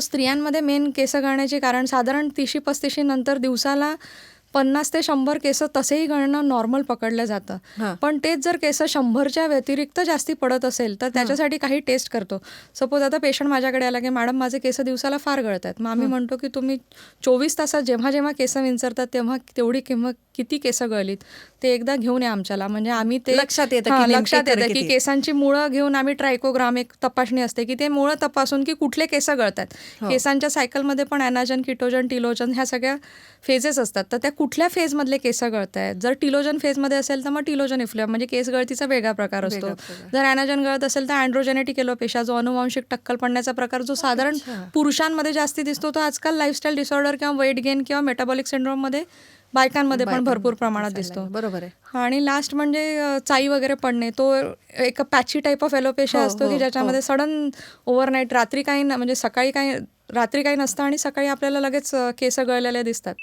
स्त्रियांमध्ये मेन केस गळण्याचे कारण साधारण 30-35 नंतर दिवसाला 50 ते 100 केस तसेही गळणं नॉर्मल पकडलं जातं. हां. पण तेच जर केस 100च्या व्यतिरिक्त जास्ती पडत असेल तर त्याच्यासाठी काही टेस्ट करतो. सपोज आता पेशंट माझ्याकडे आला की मॅडम माझे केस दिवसाला फार गळतात. मग आम्ही म्हणतो की तुम्ही 24 तासात जेव्हा जेव्हा केस विंचरतात तेव्हा तेवढी किती केस गळलीत ते एकदा घेऊन या आमच्याला. म्हणजे आम्ही ते लक्षात येतं हां, की नेमके लक्षात येतं खरं की किती. केसांची मुळं घेऊन आम्ही ट्रायकोग्राम एक तपासणी असते की ते मुळं तपासून की कुठले केस गळतात. हो. केसांच्या सायकलमध्ये पण ॲनाजन, किटोजन, टिलोजन ह्या सगळ्या फेजेस असतात. तर त्या कुठल्या फेजमधले केस गळत आहेत. जर टिलोजन फेजमध्ये असेल तर मग टिलोजन इफ्लुएन्झा म्हणजे केस गळतीचा वेगळा प्रकार असतो. वेगळा प्रकार. जर ॲनाजन गळत असेल तर अँड्रोजेनेटिक एलोपेशिया जो अनुवांशिक टक्कल पडण्याचा प्रकार जो साधारण अच्छा. पुरुषांमध्ये जास्ती दिसतो तो आजकाल लाईफस्टाईल डिसऑर्डर किंवा वेट गेन किंवा मेटाबॉलिक सिंड्रोममध्ये बायकांमध्ये पण भरपूर प्रमाणात दिसतो. बरोबर आहे. आणि लास्ट म्हणजे चाई वगैरे पडणे तो एक पॅची टाईप ऑफ एलोपेशिया हो, असतो हो, की ज्याच्यामध्ये सडन ओव्हरनाईट रात्री काही म्हणजे सकाळी काही रात्री काही नसतं आणि सकाळी आपल्याला लगेच केस गळलेले दिसतात.